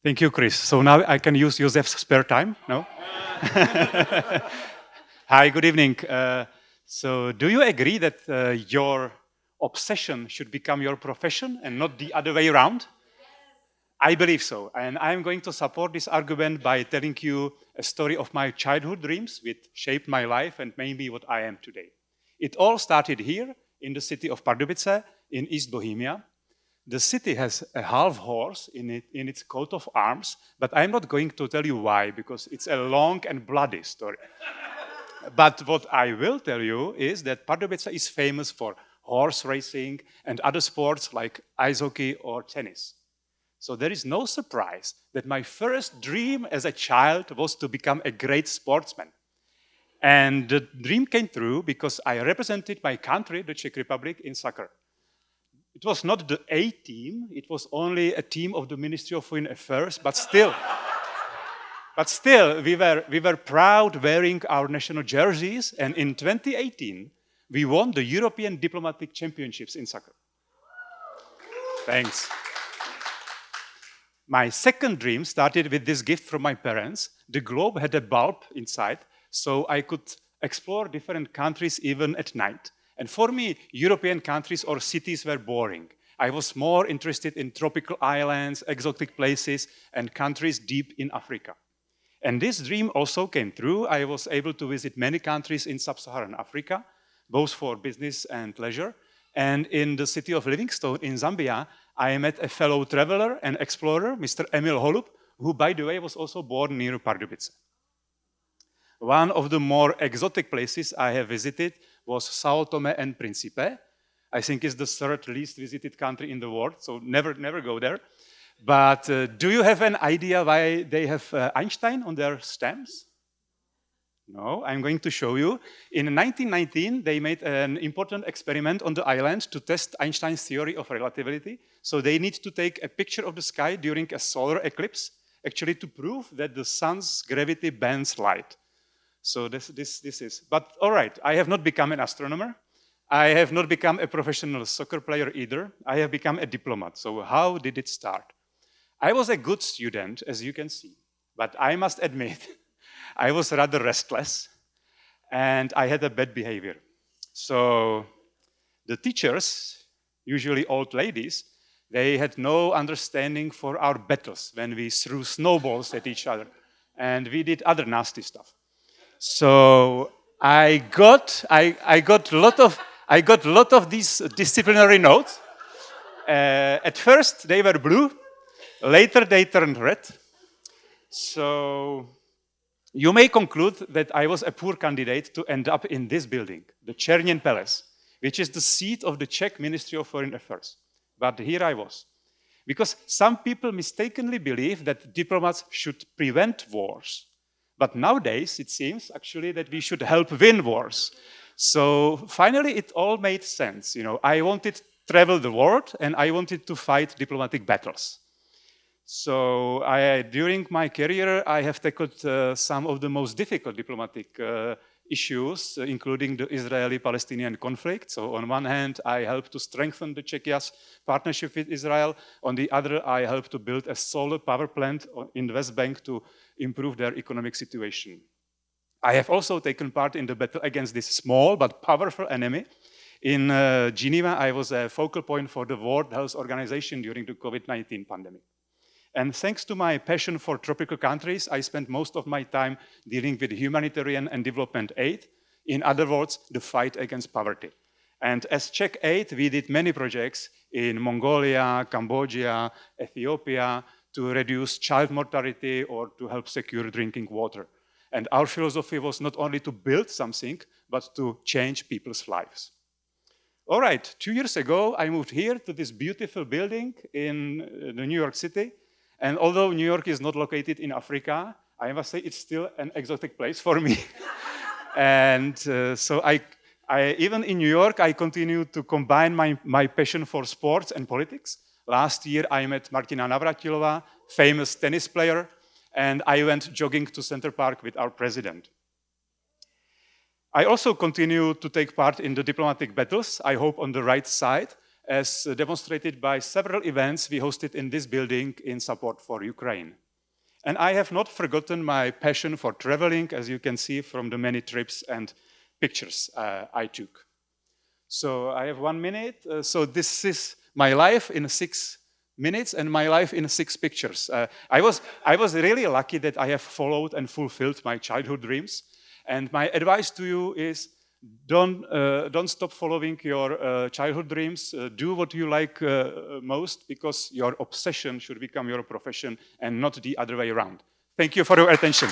Thank you, Chris. So now I can use Josef's spare time, no? Hi, good evening. So do you agree that your obsession should become your profession and not the other way around? I believe so. And I'm going to support this argument by telling you a story of my childhood dreams, which shaped my life and made me what I am today. It all started here in the city of Pardubice in East Bohemia. The city has a half horse in its coat of arms, but I'm not going to tell you why, because it's a long and bloody story. But what I will tell you is that Pardubice is famous for horse racing and other sports like ice hockey or tennis. So there is no surprise that my first dream as a child was to become a great sportsman. And the dream came true because I represented my country, the Czech Republic, in soccer. It was not the A team, it was only a team of the Ministry of Foreign Affairs, but still, we were proud wearing our national jerseys, and in 2018, we won the European Diplomatic Championships in soccer. Thanks. My second dream started with this gift from my parents. The globe had a bulb inside, so I could explore different countries even at night. And for me, European countries or cities were boring. I was more interested in tropical islands, exotic places, and countries deep in Africa. And this dream also came true. I was able to visit many countries in Sub-Saharan Africa, both for business and leisure. And in the city of Livingstone in Zambia, I met a fellow traveler and explorer, Mr. Emil Holub, who, by the way, was also born near Pardubice. One of the more exotic places I have visited was Sao Tome and Principe. I think it's the third least visited country in the world, so never go there. But do you have an idea why they have Einstein on their stamps? No, I'm going to show you. In 1919, they made an important experiment on the island to test Einstein's theory of relativity. So they need to take a picture of the sky during a solar eclipse, actually to prove that the sun's gravity bends light. So this is, but all right, I have not become an astronomer. I have not become a professional soccer player either. I have become a diplomat. So how did it start? I was a good student, as you can see, but I must admit, I was rather restless and I had a bad behavior. So the teachers, usually old ladies, they had no understanding for our battles when we threw snowballs at each other and we did other nasty stuff. So I got lot of these disciplinary notes. At first they were blue, later they turned red. So you may conclude that I was a poor candidate to end up in this building, the Černin Palace, which is the seat of the Czech Ministry of Foreign Affairs. But here I was. Because some people mistakenly believe that diplomats should prevent wars. But nowadays, it seems actually that we should help win wars. So finally, it all made sense. You know, I wanted to travel the world and I wanted to fight diplomatic battles. So during my career, I have tackled some of the most difficult diplomatic issues, including the Israeli-Palestinian conflict. So on one hand, I helped to strengthen the Czechia's partnership with Israel. On the other, I helped to build a solar power plant in the West Bank to improve their economic situation. I have also taken part in the battle against this small but powerful enemy. In Geneva, I was a focal point for the World Health Organization during the COVID-19 pandemic. And thanks to my passion for tropical countries, I spent most of my time dealing with humanitarian and development aid. In other words, the fight against poverty. And as CzechAID, we did many projects in Mongolia, Cambodia, Ethiopia, to reduce child mortality or to help secure drinking water. And our philosophy was not only to build something, but to change people's lives. All right, 2 years ago, I moved here to this beautiful building in the New York City. And although New York is not located in Africa, I must say it's still an exotic place for me. And so even in New York, I continue to combine my passion for sports and politics. Last year, I met Martina Navratilova, famous tennis player, and I went jogging to Center Park with our president. I also continue to take part in the diplomatic battles, I hope on the right side, as demonstrated by several events we hosted in this building in support for Ukraine. And I have not forgotten my passion for traveling, as you can see from the many trips and pictures I took. So I have 1 minute. So this is my life in 6 minutes and my life in 6 pictures. I was really lucky that I have followed and fulfilled my childhood dreams. And my advice to you is don't stop following your childhood dreams. Do what you like most, because your obsession should become your profession and not the other way around. Thank you for your attention.